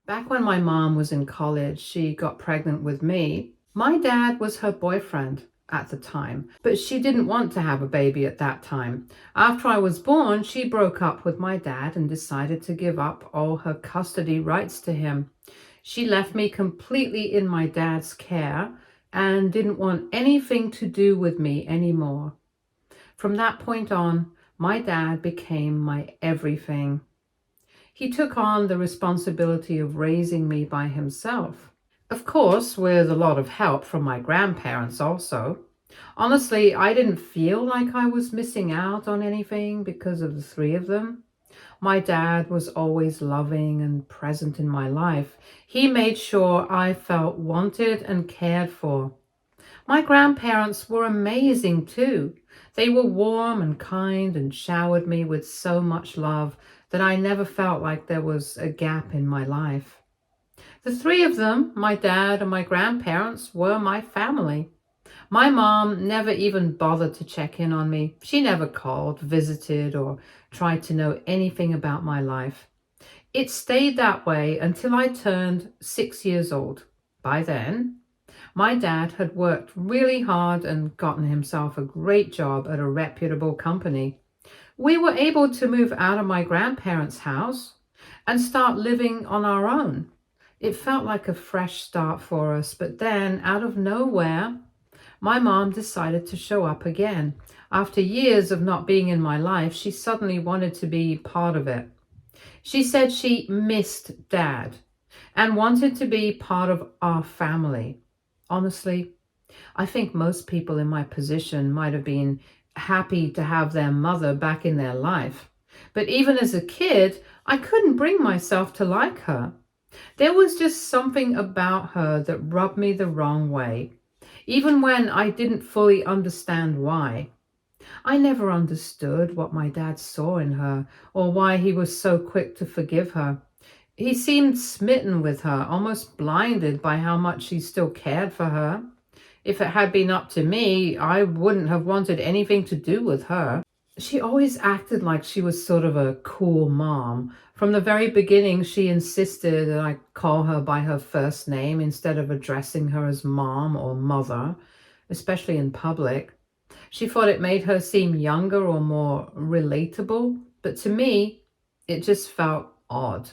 Back when my mom was in college, she got pregnant with me. My dad was her boyfriend at the time, but she didn't want to have a baby at that time. After I was born, she broke up with my dad and decided to give up all her custody rights to him. She left me completely in my dad's care and didn't want anything to do with me anymore. From that point on, my dad became my everything. He took on the responsibility of raising me by himself. Of course, with a lot of help from my grandparents also. Honestly, I didn't feel like I was missing out on anything because of the three of them. My dad was always loving and present in my life. He made sure I felt wanted and cared for. My grandparents were amazing too. They were warm and kind and showered me with so much love that I never felt like there was a gap in my life. The three of them, my dad and my grandparents, were my family. My mom never even bothered to check in on me. She never called, visited, or tried to know anything about my life. It stayed that way until I turned 6 years old. By then, my dad had worked really hard and gotten himself a great job at a reputable company. We were able to move out of my grandparents' house and start living on our own. It felt like a fresh start for us, but then, out of nowhere, my mom decided to show up again. After years of not being in my life, she suddenly wanted to be part of it. She said she missed Dad and wanted to be part of our family. Honestly, I think most people in my position might have been happy to have their mother back in their life. But even as a kid, I couldn't bring myself to like her. There was just something about her that rubbed me the wrong way, even when I didn't fully understand why. I never understood what my dad saw in her or why he was so quick to forgive her. He seemed smitten with her, almost blinded by how much he still cared for her. If it had been up to me, I wouldn't have wanted anything to do with her. She always acted like she was sort of a cool mom. From the very beginning, she insisted that I call her by her first name instead of addressing her as mom or mother, especially in public. She thought it made her seem younger or more relatable, but to me, it just felt odd.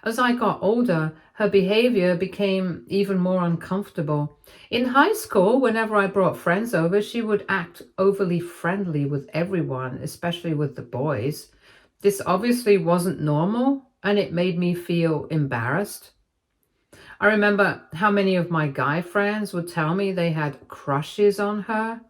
As I got older, her behavior became even more uncomfortable. In high school, whenever I brought friends over, she would act overly friendly with everyone, especially with the boys. This obviously wasn't normal, and it made me feel embarrassed. I remember how many of my guy friends would tell me they had crushes on her.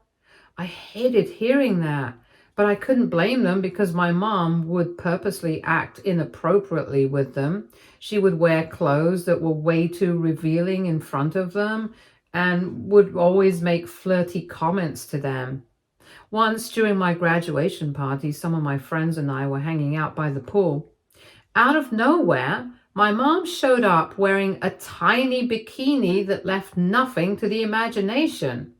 I hated hearing that, but I couldn't blame them because my mom would purposely act inappropriately with them. She would wear clothes that were way too revealing in front of them and would always make flirty comments to them. Once during my graduation party, some of my friends and I were hanging out by the pool. Out of nowhere, my mom showed up wearing a tiny bikini that left nothing to the imagination.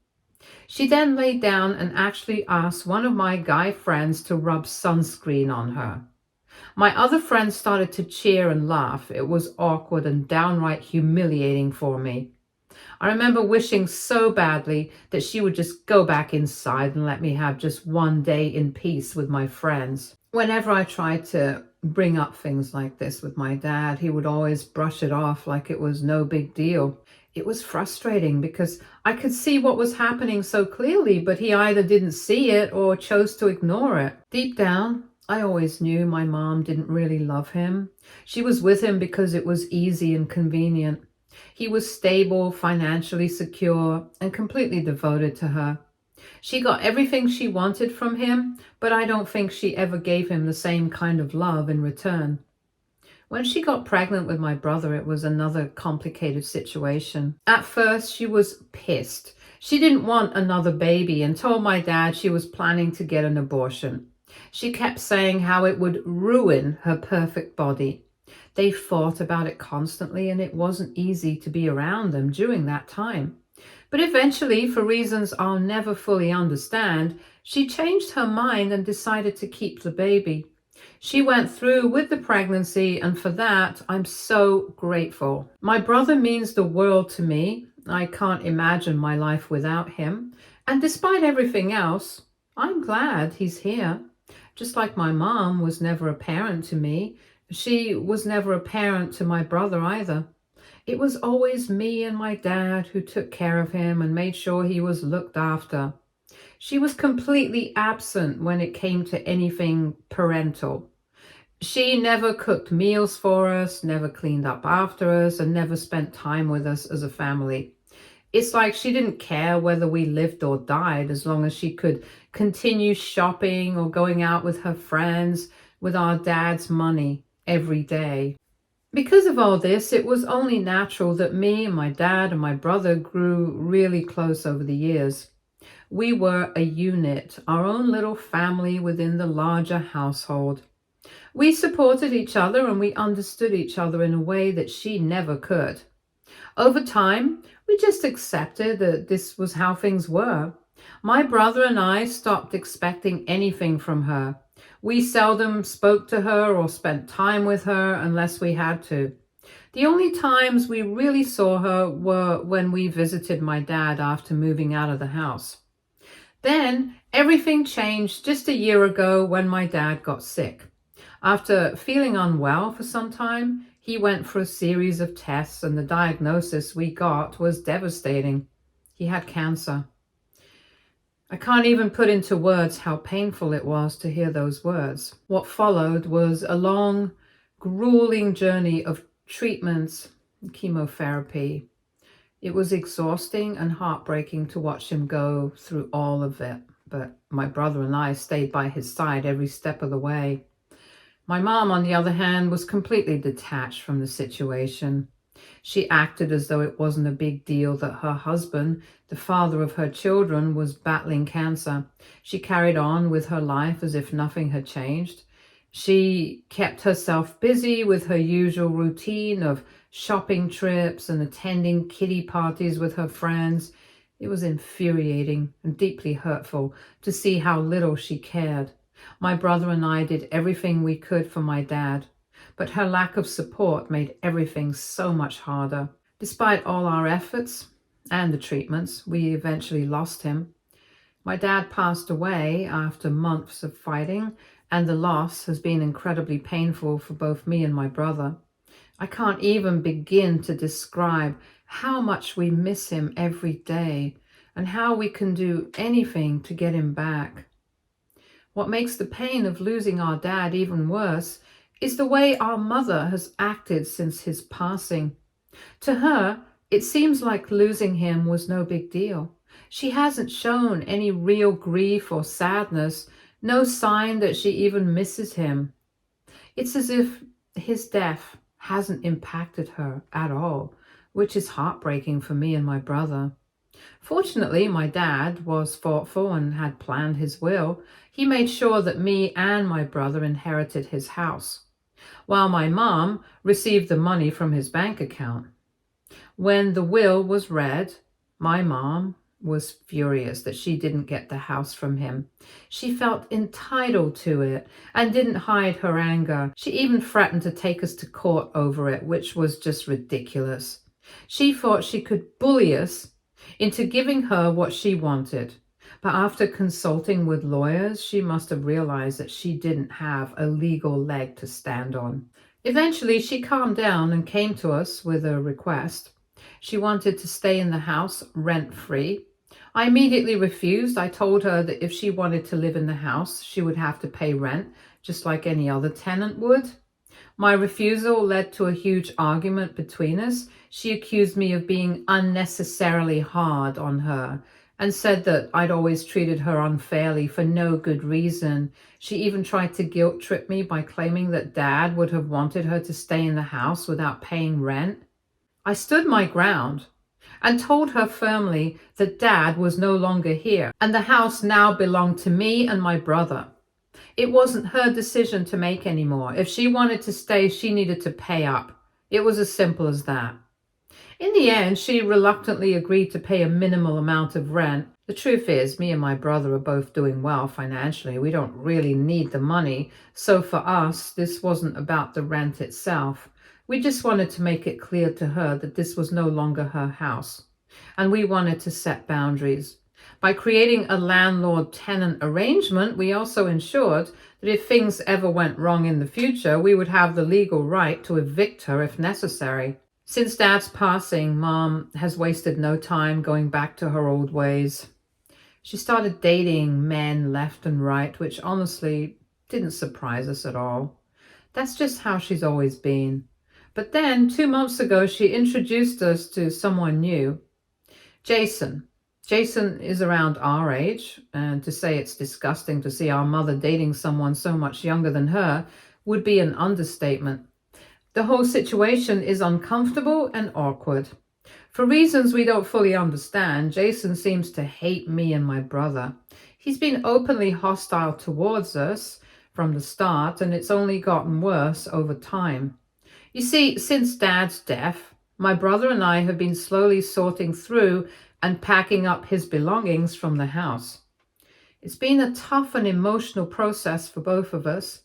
She then laid down and actually asked one of my guy friends to rub sunscreen on her. My other friends started to cheer and laugh. It was awkward and downright humiliating for me. I remember wishing so badly that she would just go back inside and let me have just one day in peace with my friends. Whenever I tried to bring up things like this with my dad, he would always brush it off like it was no big deal. It was frustrating because I could see what was happening so clearly, but he either didn't see it or chose to ignore it. Deep down, I always knew my mom didn't really love him. She was with him because it was easy and convenient. He was stable, financially secure, and completely devoted to her. She got everything she wanted from him, but I don't think she ever gave him the same kind of love in return. When she got pregnant with my brother, it was another complicated situation. At first, she was pissed. She didn't want another baby and told my dad she was planning to get an abortion. She kept saying how it would ruin her perfect body. They fought about it constantly, and it wasn't easy to be around them during that time. But eventually, for reasons I'll never fully understand, she changed her mind and decided to keep the baby. She went through with the pregnancy, and for that, I'm so grateful. My brother means the world to me. I can't imagine my life without him. And despite everything else, I'm glad he's here. Just like my mom was never a parent to me, she was never a parent to my brother either. It was always me and my dad who took care of him and made sure he was looked after. She was completely absent when it came to anything parental. She never cooked meals for us, never cleaned up after us, and never spent time with us as a family. It's like she didn't care whether we lived or died as long as she could continue shopping or going out with her friends with our dad's money every day. Because of all this, it was only natural that me and my dad and my brother grew really close over the years. We were a unit, our own little family within the larger household. We supported each other and we understood each other in a way that she never could. Over time, we just accepted that this was how things were. My brother and I stopped expecting anything from her. We seldom spoke to her or spent time with her unless we had to. The only times we really saw her were when we visited my dad after moving out of the house. Then everything changed just a year ago when my dad got sick. After feeling unwell for some time, he went for a series of tests, and the diagnosis we got was devastating. He had cancer. I can't even put into words how painful it was to hear those words. What followed was a long, grueling journey of treatments and chemotherapy. It was exhausting and heartbreaking to watch him go through all of it, but my brother and I stayed by his side every step of the way. My mom, on the other hand, was completely detached from the situation. She acted as though it wasn't a big deal that her husband, the father of her children, was battling cancer. She carried on with her life as if nothing had changed. She kept herself busy with her usual routine of shopping trips and attending kiddie parties with her friends. It was infuriating and deeply hurtful to see how little she cared. My brother and I did everything we could for my dad, but her lack of support made everything so much harder. Despite all our efforts and the treatments, we eventually lost him. My dad passed away after months of fighting, and the loss has been incredibly painful for both me and my brother. I can't even begin to describe how much we miss him every day and how we can do anything to get him back. What makes the pain of losing our dad even worse is the way our mother has acted since his passing. To her, it seems like losing him was no big deal. She hasn't shown any real grief or sadness, no sign that she even misses him. It's as if his death hasn't impacted her at all, which is heartbreaking for me and my brother. Fortunately, my dad was thoughtful and had planned his will. He made sure that me and my brother inherited his house, while my mom received the money from his bank account. When the will was read, my mom was furious that she didn't get the house from him. She felt entitled to it and didn't hide her anger. She even threatened to take us to court over it, which was just ridiculous. She thought she could bully us into giving her what she wanted. But after consulting with lawyers, she must have realized that she didn't have a legal leg to stand on. Eventually, she calmed down and came to us with a request. She wanted to stay in the house rent-free. I immediately refused. I told her that if she wanted to live in the house, she would have to pay rent, just like any other tenant would. My refusal led to a huge argument between us. She accused me of being unnecessarily hard on her and said that I'd always treated her unfairly for no good reason. She even tried to guilt trip me by claiming that Dad would have wanted her to stay in the house without paying rent. I stood my ground and told her firmly that Dad was no longer here and the house now belonged to me and my brother. It wasn't her decision to make anymore. If she wanted to stay, she needed to pay up. It was as simple as that. In the end, she reluctantly agreed to pay a minimal amount of rent. The truth is, me and my brother are both doing well financially. We don't really need the money. So for us, this wasn't about the rent itself. We just wanted to make it clear to her that this was no longer her house. And we wanted to set boundaries. By creating a landlord-tenant arrangement, we also ensured that if things ever went wrong in the future, we would have the legal right to evict her if necessary. Since Dad's passing, Mom has wasted no time going back to her old ways. She started dating men left and right, which honestly didn't surprise us at all. That's just how she's always been. But then, 2 months ago, she introduced us to someone new, Jason. Jason is around our age, and to say it's disgusting to see our mother dating someone so much younger than her would be an understatement. The whole situation is uncomfortable and awkward. For reasons we don't fully understand, Jason seems to hate me and my brother. He's been openly hostile towards us from the start, and it's only gotten worse over time. You see, since Dad's death, my brother and I have been slowly sorting through and packing up his belongings from the house. It's been a tough and emotional process for both of us.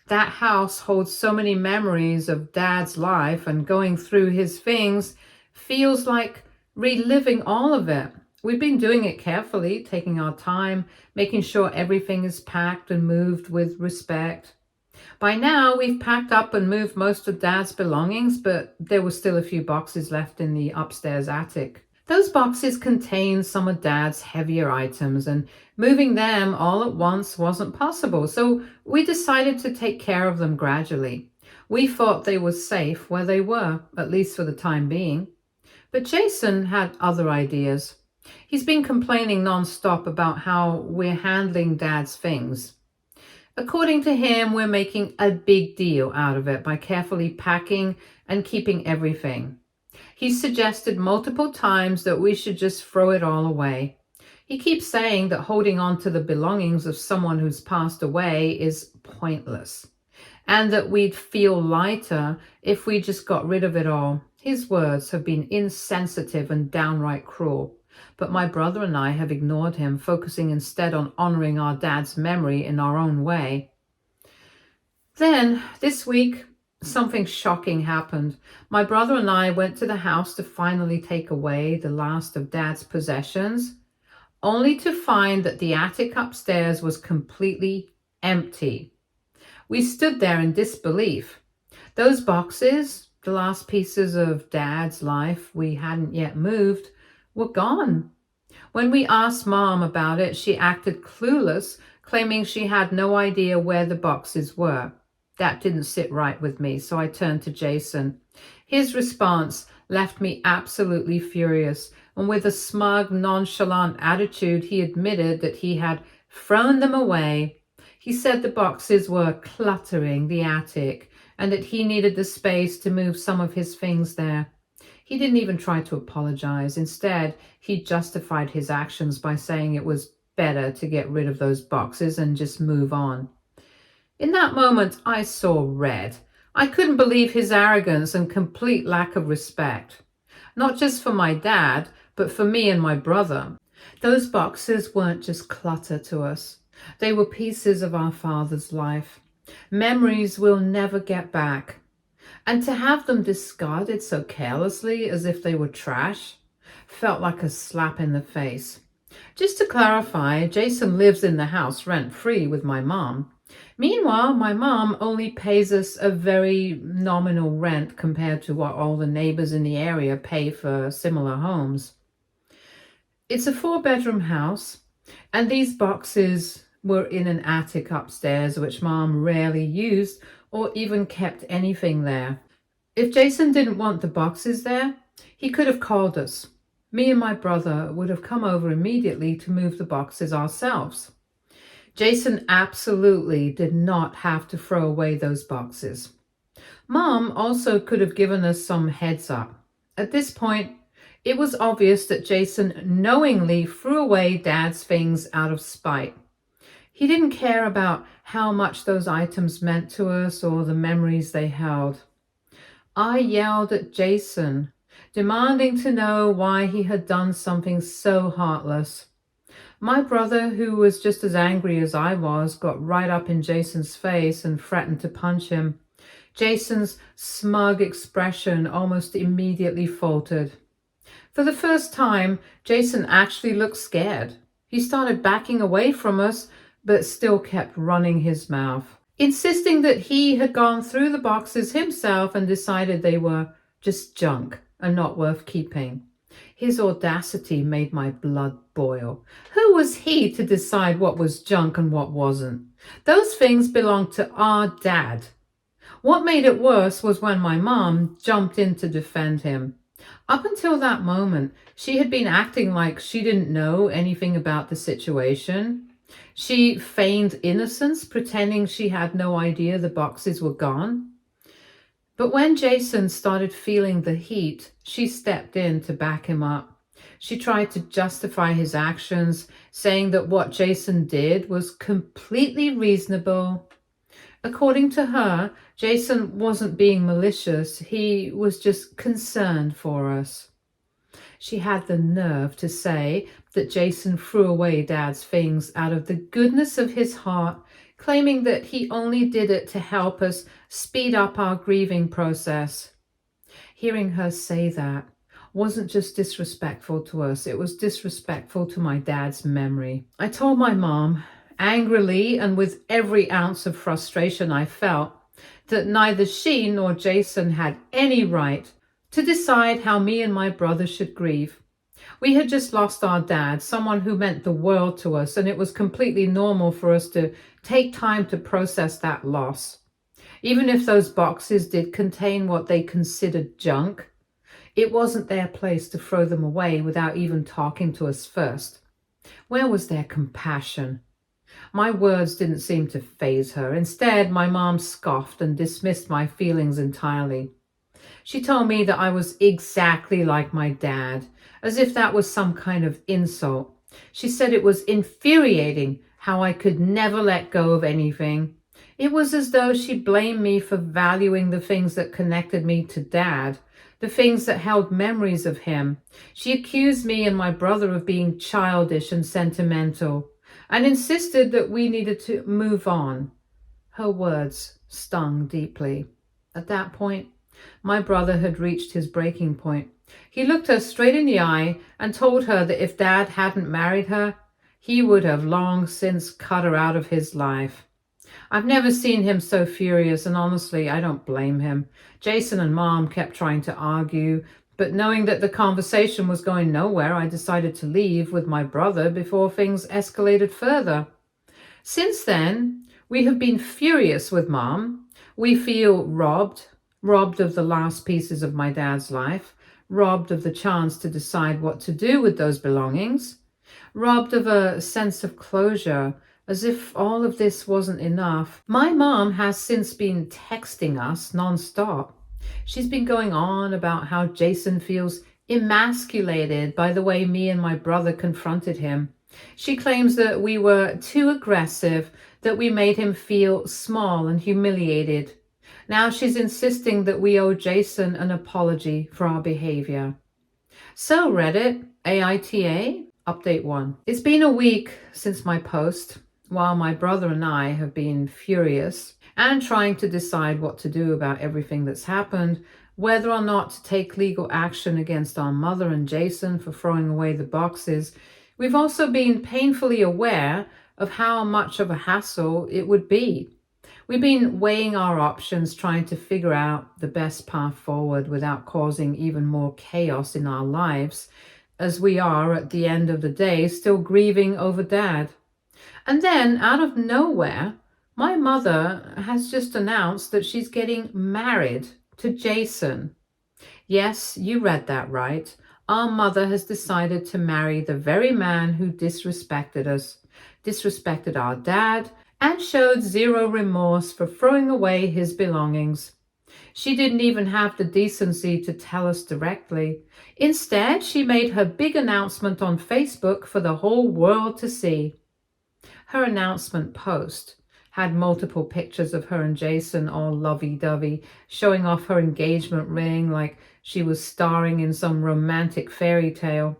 That house holds so many memories of Dad's life, and going through his things feels like reliving all of it. We've been doing it carefully, taking our time, making sure everything is packed and moved with respect. By now, we've packed up and moved most of Dad's belongings, but there were still a few boxes left in the upstairs attic. Those boxes contained some of Dad's heavier items, and moving them all at once wasn't possible, so we decided to take care of them gradually. We thought they were safe where they were, at least for the time being. But Jason had other ideas. He's been complaining non-stop about how we're handling Dad's things. According to him, we're making a big deal out of it by carefully packing and keeping everything. He's suggested multiple times that we should just throw it all away. He keeps saying that holding on to the belongings of someone who's passed away is pointless, and that we'd feel lighter if we just got rid of it all. His words have been insensitive and downright cruel, but my brother and I have ignored him, focusing instead on honoring our dad's memory in our own way. Then, this week, something shocking happened. My brother and I went to the house to finally take away the last of Dad's possessions, only to find that the attic upstairs was completely empty. We stood there in disbelief. Those boxes, the last pieces of Dad's life we hadn't yet moved, were gone. When we asked Mom about it, she acted clueless, claiming she had no idea where the boxes were. That didn't sit right with me, so I turned to Jason. His response left me absolutely furious, and with a smug, nonchalant attitude, he admitted that he had thrown them away. He said the boxes were cluttering the attic and that he needed the space to move some of his things there. He didn't even try to apologize. Instead, he justified his actions by saying it was better to get rid of those boxes and just move on. In that moment, I saw red. I couldn't believe his arrogance and complete lack of respect. Not just for my dad, but for me and my brother. Those boxes weren't just clutter to us. They were pieces of our father's life. Memories we'll never get back. And to have them discarded so carelessly as if they were trash felt like a slap in the face. Just to clarify, Jason lives in the house rent-free with my mom. Meanwhile, my mom only pays us a very nominal rent compared to what all the neighbors in the area pay for similar homes. It's a 4-bedroom house, and these boxes were in an attic upstairs, which Mom rarely used or even kept anything there. If Jason didn't want the boxes there, he could have called us. Me and my brother would have come over immediately to move the boxes ourselves. Jason absolutely did not have to throw away those boxes. Mom also could have given us some heads up. At this point, it was obvious that Jason knowingly threw away Dad's things out of spite. He didn't care about how much those items meant to us or the memories they held. I yelled at Jason, demanding to know why he had done something so heartless. My brother, who was just as angry as I was, got right up in Jason's face and threatened to punch him. Jason's smug expression almost immediately faltered. For the first time, Jason actually looked scared. He started backing away from us, but still kept running his mouth, insisting that he had gone through the boxes himself and decided they were just junk and not worth keeping. His audacity made my blood boil. Who was he to decide what was junk and what wasn't? Those things belonged to our dad. What made it worse was when my mom jumped in to defend him. Up until that moment, she had been acting like she didn't know anything about the situation. She feigned innocence, pretending she had no idea the boxes were gone. But when Jason started feeling the heat, she stepped in to back him up. She tried to justify his actions, saying that what Jason did was completely reasonable. According to her, Jason wasn't being malicious, he was just concerned for us. She had the nerve to say that Jason threw away Dad's things out of the goodness of his heart, claiming that he only did it to help us speed up our grieving process. Hearing her say that wasn't just disrespectful to us, it was disrespectful to my dad's memory. I told my mom, angrily and with every ounce of frustration I felt, that neither she nor Jason had any right to decide how me and my brother should grieve. We had just lost our dad, someone who meant the world to us, and it was completely normal for us to take time to process that loss. Even if those boxes did contain what they considered junk, it wasn't their place to throw them away without even talking to us first. Where was their compassion? My words didn't seem to faze her. Instead, my mom scoffed and dismissed my feelings entirely. She told me that I was exactly like my dad, as if that was some kind of insult. She said it was infuriating how I could never let go of anything. It was as though she blamed me for valuing the things that connected me to Dad, the things that held memories of him. She accused me and my brother of being childish and sentimental, and insisted that we needed to move on. Her words stung deeply. At that point, my brother had reached his breaking point. He looked her straight in the eye and told her that if Dad hadn't married her, he would have long since cut her out of his life. I've never seen him so furious, and honestly, I don't blame him. Jason and Mom kept trying to argue, but knowing that the conversation was going nowhere, I decided to leave with my brother before things escalated further. Since then, we have been furious with Mom. We feel robbed of the last pieces of my dad's life, robbed of the chance to decide what to do with those belongings, robbed of a sense of closure, as if all of this wasn't enough. My mom has since been texting us nonstop. She's been going on about how Jason feels emasculated by the way me and my brother confronted him. She claims that we were too aggressive, that we made him feel small and humiliated. Now she's insisting that we owe Jason an apology for our behavior. So Reddit, AITA, Update 1. It's been a week since my post, while my brother and I have been furious and trying to decide what to do about everything that's happened, whether or not to take legal action against our mother and Jason for throwing away the boxes. We've also been painfully aware of how much of a hassle it would be. We've been weighing our options, trying to figure out the best path forward without causing even more chaos in our lives, as we are, at the end of the day, still grieving over Dad. And then, out of nowhere, my mother has just announced that she's getting married to Jason. Yes, you read that right. Our mother has decided to marry the very man who disrespected us, disrespected our dad, and showed zero remorse for throwing away his belongings. She didn't even have the decency to tell us directly. Instead, she made her big announcement on Facebook for the whole world to see. Her announcement post had multiple pictures of her and Jason all lovey-dovey, showing off her engagement ring like she was starring in some romantic fairy tale.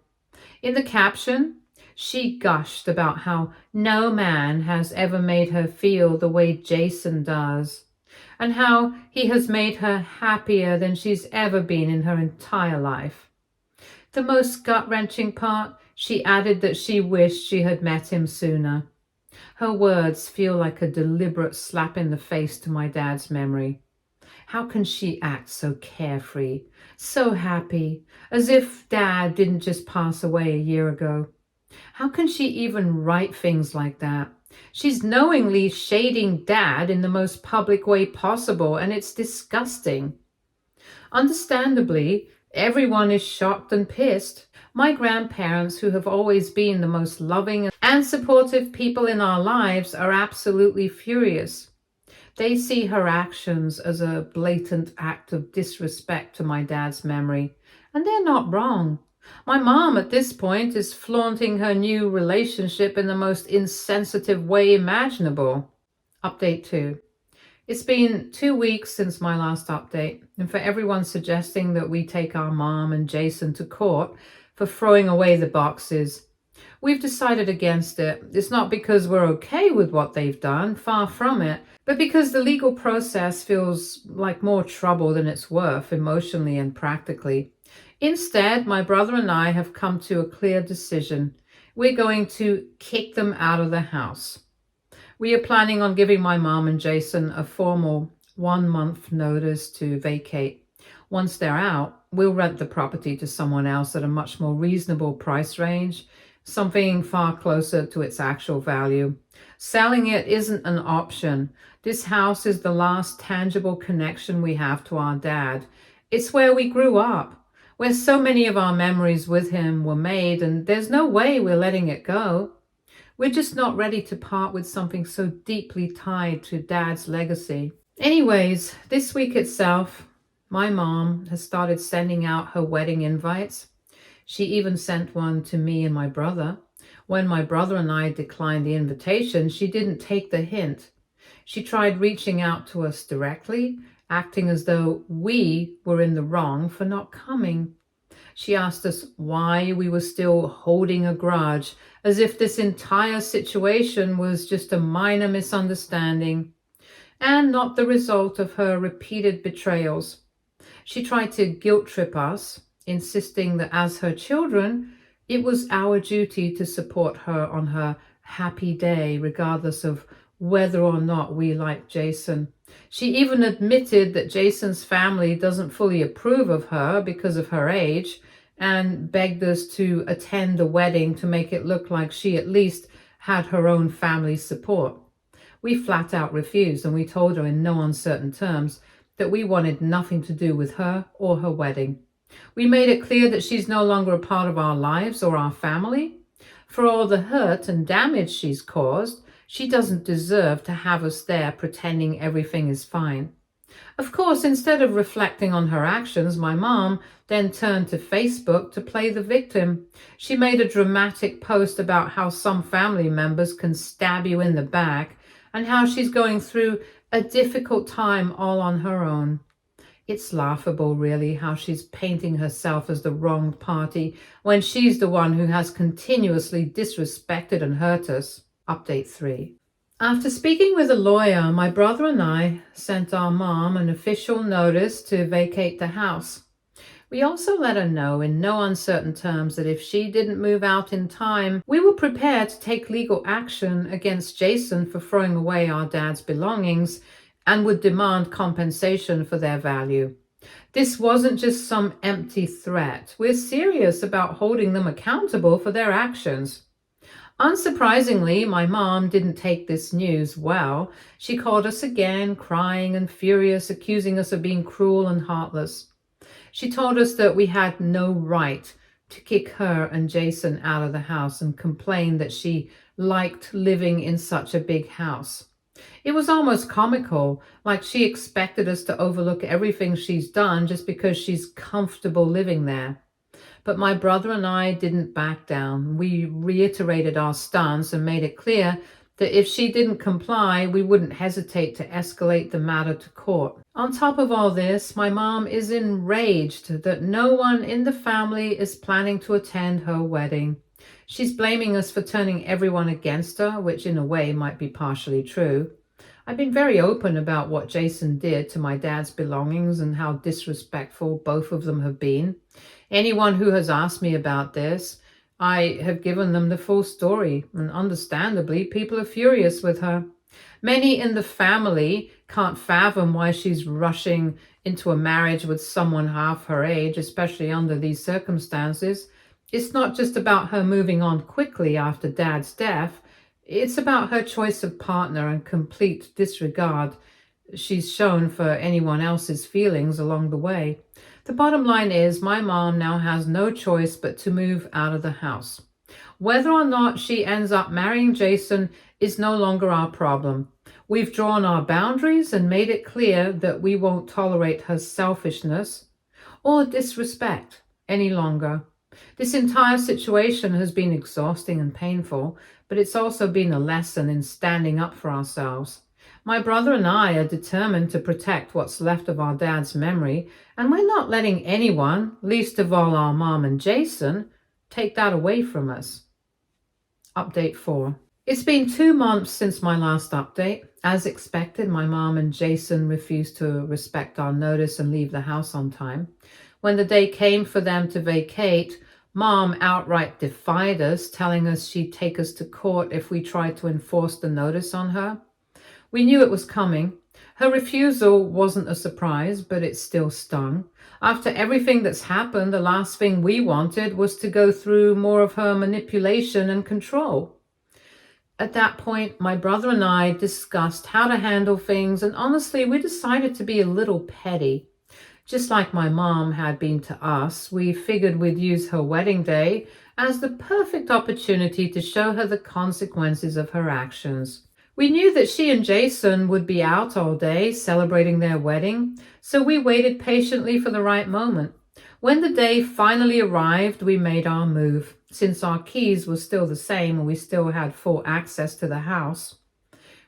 In the caption, She gushed about how no man has ever made her feel the way Jason does, and how he has made her happier than she's ever been in her entire life. The most gut-wrenching part, she added that she wished she had met him sooner. Her words feel like a deliberate slap in the face to my dad's memory. How can she act so carefree, so happy, as if Dad didn't just pass away a year ago? How can she even write things like that? She's knowingly shading Dad in the most public way possible, and it's disgusting. Understandably, everyone is shocked and pissed. My grandparents, who have always been the most loving and supportive people in our lives, are absolutely furious. They see her actions as a blatant act of disrespect to my dad's memory, and they're not wrong. My mom at this point is flaunting her new relationship in the most insensitive way imaginable. Update 2. It's been 2 weeks since my last update, and for everyone suggesting that we take our mom and Jason to court for throwing away the boxes, we've decided against it. It's not because we're okay with what they've done, far from it, but because the legal process feels like more trouble than it's worth emotionally and practically. Instead, my brother and I have come to a clear decision. We're going to kick them out of the house. We are planning on giving my mom and Jason a formal 1-month notice to vacate. Once they're out, we'll rent the property to someone else at a much more reasonable price range, something far closer to its actual value. Selling it isn't an option. This house is the last tangible connection we have to our dad. It's where we grew up, where so many of our memories with him were made, and there's no way we're letting it go. We're just not ready to part with something so deeply tied to Dad's legacy. Anyways, this week itself, my mom has started sending out her wedding invites. She even sent one to me and my brother. When my brother and I declined the invitation, she didn't take the hint. She tried reaching out to us directly, acting as though we were in the wrong for not coming. She asked us why we were still holding a grudge, as if this entire situation was just a minor misunderstanding and not the result of her repeated betrayals. She tried to guilt trip us, insisting that as her children, it was our duty to support her on her happy day, regardless of whether or not we liked Jason. She even admitted that Jason's family doesn't fully approve of her because of her age, and begged us to attend the wedding to make it look like she at least had her own family's support. We flat out refused, and we told her in no uncertain terms that we wanted nothing to do with her or her wedding. We made it clear that she's no longer a part of our lives or our family. For all the hurt and damage she's caused, she doesn't deserve to have us there pretending everything is fine. Of course, instead of reflecting on her actions, my mom then turned to Facebook to play the victim. She made a dramatic post about how some family members can stab you in the back and how she's going through a difficult time all on her own. It's laughable, really, how she's painting herself as the wronged party when she's the one who has continuously disrespected and hurt us. Update 3. After speaking with a lawyer, my brother and I sent our mom an official notice to vacate the house. We also let her know in no uncertain terms that if she didn't move out in time, we were prepared to take legal action against Jason for throwing away our dad's belongings and would demand compensation for their value. This wasn't just some empty threat. We're serious about holding them accountable for their actions. Unsurprisingly, my mom didn't take this news well. She called us again, crying and furious, accusing us of being cruel and heartless. She told us that we had no right to kick her and Jason out of the house and complained that she liked living in such a big house. It was almost comical, like she expected us to overlook everything she's done just because she's comfortable living there. But my brother and I didn't back down. We reiterated our stance and made it clear that if she didn't comply, we wouldn't hesitate to escalate the matter to court. On top of all this, my mom is enraged that no one in the family is planning to attend her wedding. She's blaming us for turning everyone against her, which in a way might be partially true. I've been very open about what Jason did to my dad's belongings and how disrespectful both of them have been. Anyone who has asked me about this, I have given them the full story, and understandably, people are furious with her. Many in the family can't fathom why she's rushing into a marriage with someone half her age, especially under these circumstances. It's not just about her moving on quickly after Dad's death. It's about her choice of partner and complete disregard she's shown for anyone else's feelings along the way. The bottom line is my mom now has no choice but to move out of the house. Whether or not she ends up marrying Jason is no longer our problem. We've drawn our boundaries and made it clear that we won't tolerate her selfishness or disrespect any longer. This entire situation has been exhausting and painful, but it's also been a lesson in standing up for ourselves. My brother and I are determined to protect what's left of our dad's memory, and we're not letting anyone, least of all our mom and Jason, take that away from us. Update 4. It's been 2 months since my last update. As expected, my mom and Jason refused to respect our notice and leave the house on time. When the day came for them to vacate, Mom outright defied us, telling us she'd take us to court if we tried to enforce the notice on her. We knew it was coming. Her refusal wasn't a surprise, but it still stung. After everything that's happened, the last thing we wanted was to go through more of her manipulation and control. At that point, my brother and I discussed how to handle things, and honestly, we decided to be a little petty. Just like my mom had been to us, we figured we'd use her wedding day as the perfect opportunity to show her the consequences of her actions. We knew that she and Jason would be out all day celebrating their wedding, so we waited patiently for the right moment. When the day finally arrived, we made our move. Since our keys were still the same and we still had full access to the house,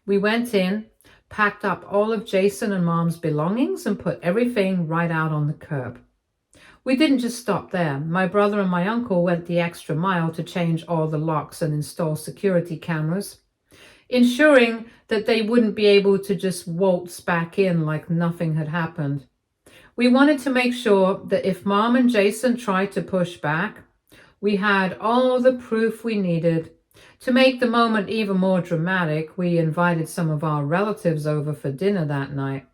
we went in, packed up all of Jason and Mom's belongings, and put everything right out on the curb. We didn't just stop there. My brother and my uncle went the extra mile to change all the locks and install security cameras, ensuring that they wouldn't be able to just waltz back in like nothing had happened. We wanted to make sure that if Mom and Jason tried to push back, we had all the proof we needed. To make the moment even more dramatic, we invited some of our relatives over for dinner that night.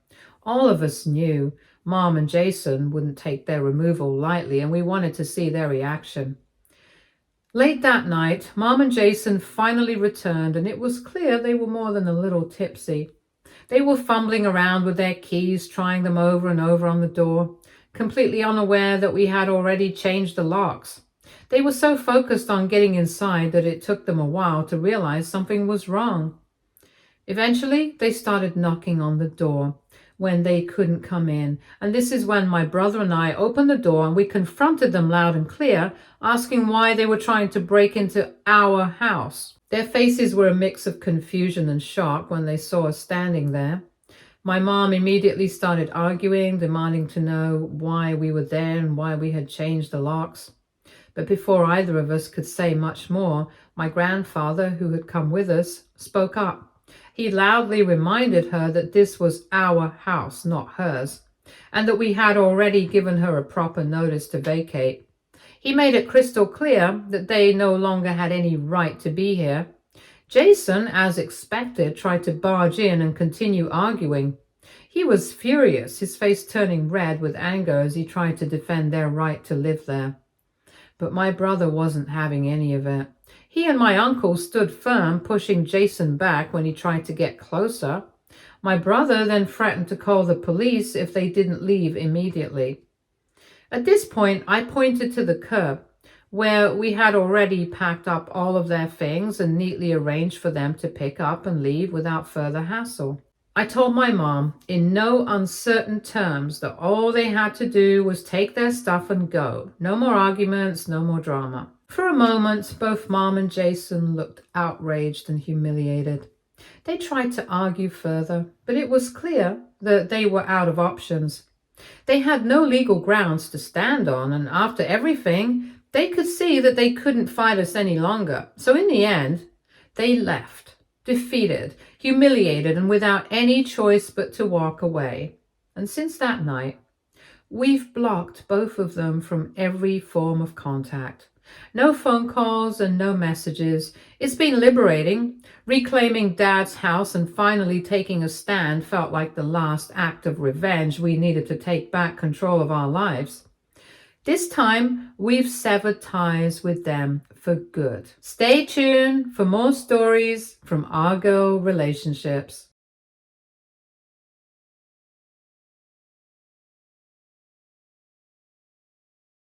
All of us knew Mom and Jason wouldn't take their removal lightly, and we wanted to see their reaction. Late that night, Mom and Jason finally returned, and it was clear they were more than a little tipsy. They were fumbling around with their keys, trying them over and over on the door, completely unaware that we had already changed the locks. They were so focused on getting inside that it took them a while to realize something was wrong. Eventually, they started knocking on the door when they couldn't come in, and this is when my brother and I opened the door and we confronted them loud and clear, asking why they were trying to break into our house. Their faces were a mix of confusion and shock when they saw us standing there. My mom immediately started arguing, demanding to know why we were there and why we had changed the locks. But before either of us could say much more, my grandfather, who had come with us, spoke up. He loudly reminded her that this was our house, not hers, and that we had already given her a proper notice to vacate. He made it crystal clear that they no longer had any right to be here. Jason, as expected, tried to barge in and continue arguing. He was furious, his face turning red with anger as he tried to defend their right to live there. But my brother wasn't having any of it. He and my uncle stood firm, pushing Jason back when he tried to get closer. My brother then threatened to call the police if they didn't leave immediately. At this point, I pointed to the curb, where we had already packed up all of their things and neatly arranged for them to pick up and leave without further hassle. I told my mom in no uncertain terms that all they had to do was take their stuff and go. No more arguments, no more drama. For a moment, both Mom and Jason looked outraged and humiliated. They tried to argue further, but it was clear that they were out of options. They had no legal grounds to stand on, and after everything, they could see that they couldn't fight us any longer. So in the end, they left, defeated, humiliated, and without any choice but to walk away. And since that night, we've blocked both of them from every form of contact. No phone calls and no messages. It's been liberating. Reclaiming Dad's house and finally taking a stand felt like the last act of revenge we needed to take back control of our lives. This time, we've severed ties with them for good. Stay tuned for more stories from our girl relationships.